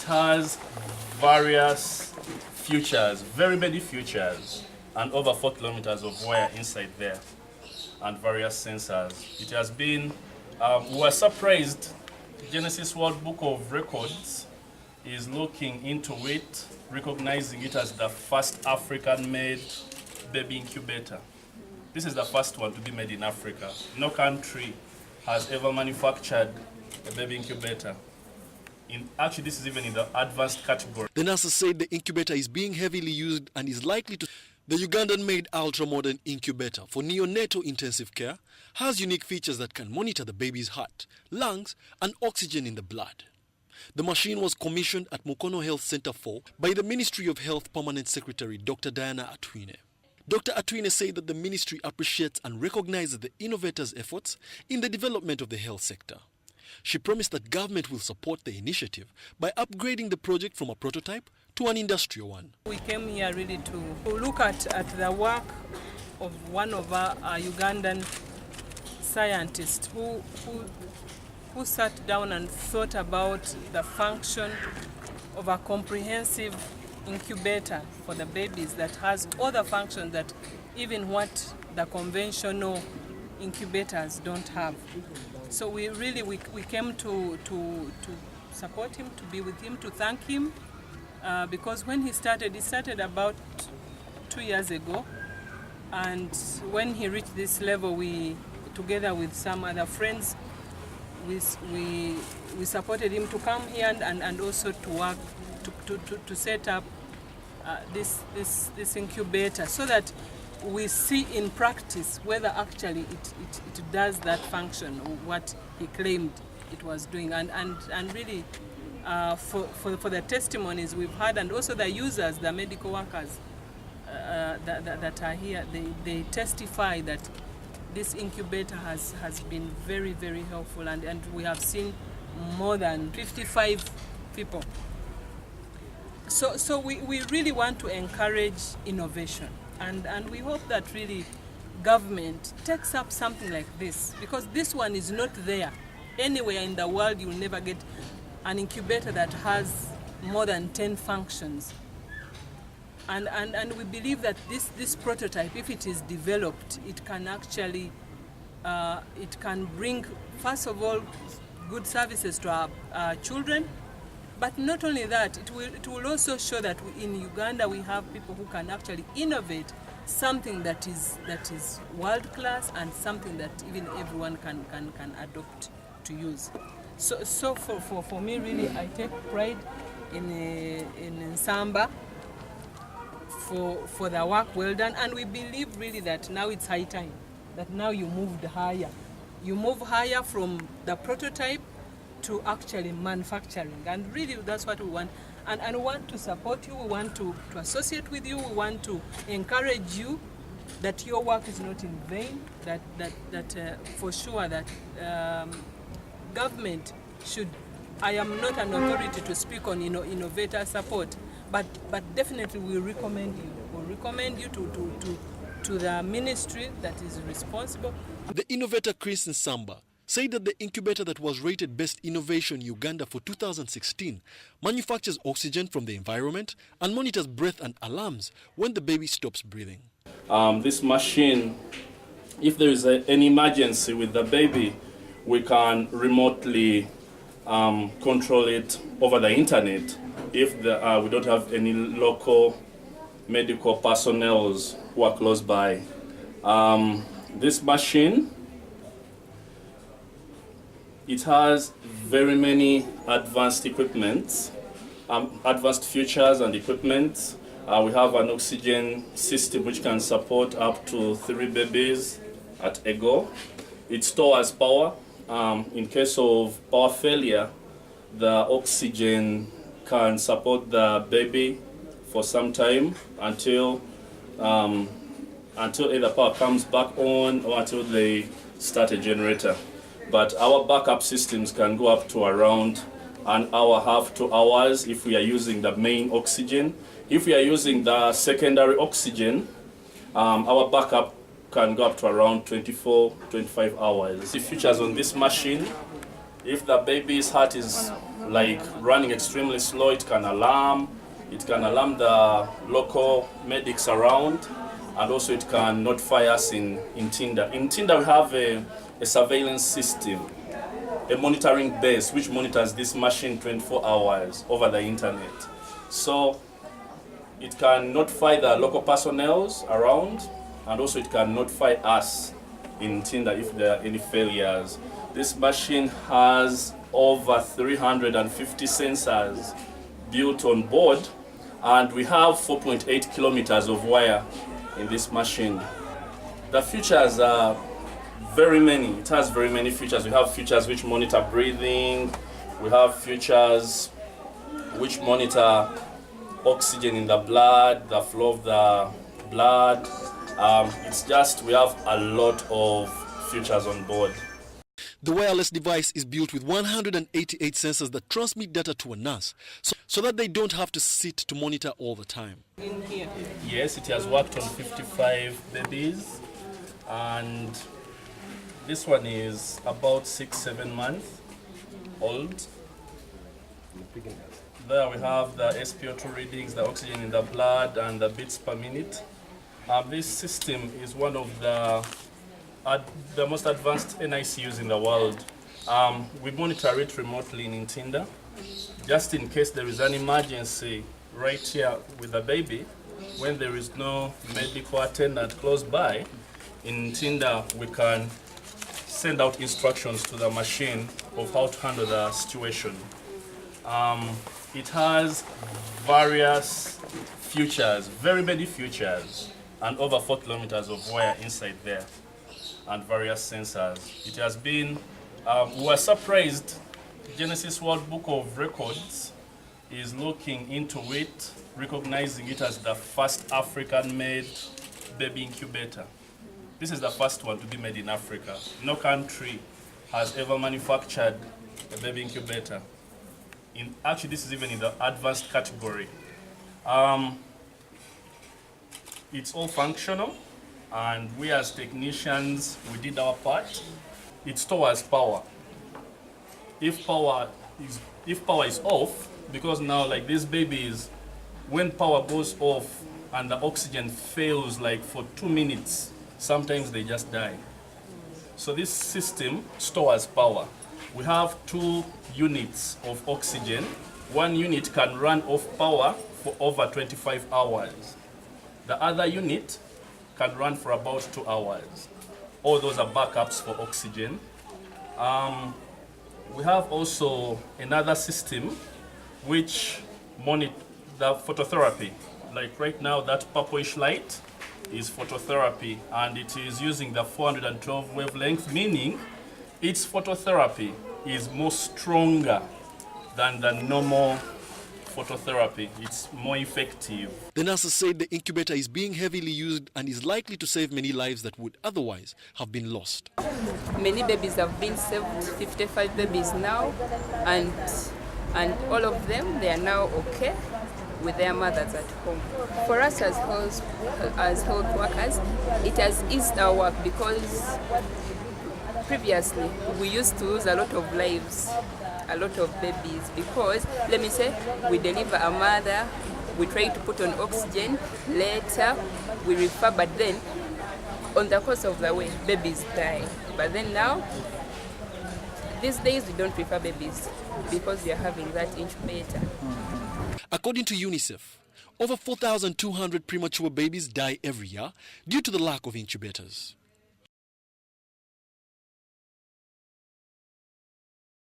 has various features, very many features, and over 4 kilometers of wire inside there, and various sensors. It has been, we were surprised, Genesis World Book of Records is looking into it, recognizing it as the first African-made baby incubator. This is the first one to be made in Africa. No country has ever manufactured a baby incubator. Actually, this is even in the advanced category. The nurses said the incubator is being heavily used and is likely to... The Ugandan-made ultra-modern incubator for neonatal intensive care has unique features that can monitor the baby's heart, lungs, and oxygen in the blood. The machine was commissioned at Mukono Health Center 4 by the Ministry of Health Permanent Secretary Dr. Diana Atwine. Dr. Atwine said that the ministry appreciates and recognizes the innovators' efforts in the development of the health sector. She promised that government will support the initiative by upgrading the project from a prototype to an industrial one. We came here really to look at the work of one of our Ugandan scientists who sat down and thought about the function of a comprehensive incubator for the babies that has all the functions that even what the conventional incubators don't have. So we came to support him, to be with him, to thank him, because when he started about 2 years ago, and when he reached this level, we, together with some other friends, we supported him to come here and also to work to set up this incubator, so that we see in practice whether actually it does that function, or what he claimed it was doing. And really, for the testimonies we've had, and also the users, the medical workers that are here, they testify that this incubator has been very, very helpful, and we have seen more than 55 people. So we really want to encourage innovation. And we hope that really government takes up something like this, because this one is not there. Anywhere in the world you will never get an incubator that has more than 10 functions. And we believe that this prototype, if it is developed, it can actually, it can bring, first of all, good services to our children. But not only that, it will also show that in Uganda we have people who can actually innovate something that is world class, and something that even everyone can adopt to use. So for me, really, I take pride in Samba for the work well done, and we believe really that now it's high time that now you moved higher. You move higher from the prototype to actually manufacturing, and really that's what we want, and we want to support you, we want to associate with you, we want to encourage you that your work is not in vain, that for sure that government should, I am not an authority to speak on innovator support, but definitely we recommend you to the ministry that is responsible. The innovator Chris Nsamba said that the incubator that was rated Best Innovation Uganda for 2016 manufactures oxygen from the environment and monitors breath and alarms when the baby stops breathing. This machine, if there is an emergency with the baby, we can remotely control it over the internet if we don't have any local medical personnel who are close by. This machine, it has very many advanced equipment, advanced features and equipment. We have an oxygen system which can support up to 3 babies at a go. It stores power. In case of power failure, the oxygen can support the baby for some time until either power comes back on or until they start a generator. But our backup systems can go up to around an hour, half, 2 hours if we are using the main oxygen. If we are using the secondary oxygen, our backup can go up to around 24, 25 hours. The features on this machine, if the baby's heart is like running extremely slow, it can alarm. It can alarm the local medics around, and also it can notify us in Tinder. In Tinder, we have a surveillance system, a monitoring base which monitors this machine 24 hours over the internet. So it can notify the local personnel around, and also it can notify us in Tinder if there are any failures. This machine has over 350 sensors built on board, and we have 4.8 kilometers of wire in this machine. The features are very many. It has very many features. We have features which monitor breathing. We have features which monitor oxygen in the blood, the flow of the blood. It's just, we have a lot of features on board. The wireless device is built with 188 sensors that transmit data to a nurse so that they don't have to sit to monitor all the time. In here. Yes, it has worked on 55 babies, and this one is about 6-7 months old. There we have the SpO2 readings, the oxygen in the blood, and the beats per minute. This system is one of the most advanced NICUs in the world. We monitor it remotely in Tinder, just in case there is an emergency right here with the baby. When there is no medical attendant close by, in Tinder we can send out instructions to the machine of how to handle the situation. It has various features, very many features, and over 4 kilometers of wire inside there, and various sensors. It has been, we were surprised, Genesis World Book of Records is looking into it, recognizing it as the first African-made baby incubator. This is the first one to be made in Africa. No country has ever manufactured a baby incubator. Actually, this is even in the advanced category. It's all functional, and we as technicians, we did our part. It stores power. If power is off, because now like these babies, when power goes off and the oxygen fails like for 2 minutes, sometimes they just die. So this system stores power. We have 2 units of oxygen. 1 unit can run off power for over 25 hours. The other unit can run for about 2 hours. All those are backups for oxygen. We have also another system which monitors the phototherapy. Like right now, that purplish light is phototherapy, and it is using the 412 wavelength, meaning its phototherapy is more stronger than the normal phototherapy. It's more effective. The nurses said the incubator is being heavily used and is likely to save many lives that would otherwise have been lost. Many babies have been saved, 55 babies now, and all of them, they are now okay with their mothers at home. For us as health workers, it has eased our work because previously we used to lose a lot of lives, a lot of babies, because let me say we deliver a mother, we try to put on oxygen, later we refer, but then on the course of the way babies die. But then now, these days we don't refer babies because we are having that incubator. According to UNICEF, over 4,200 premature babies die every year due to the lack of incubators.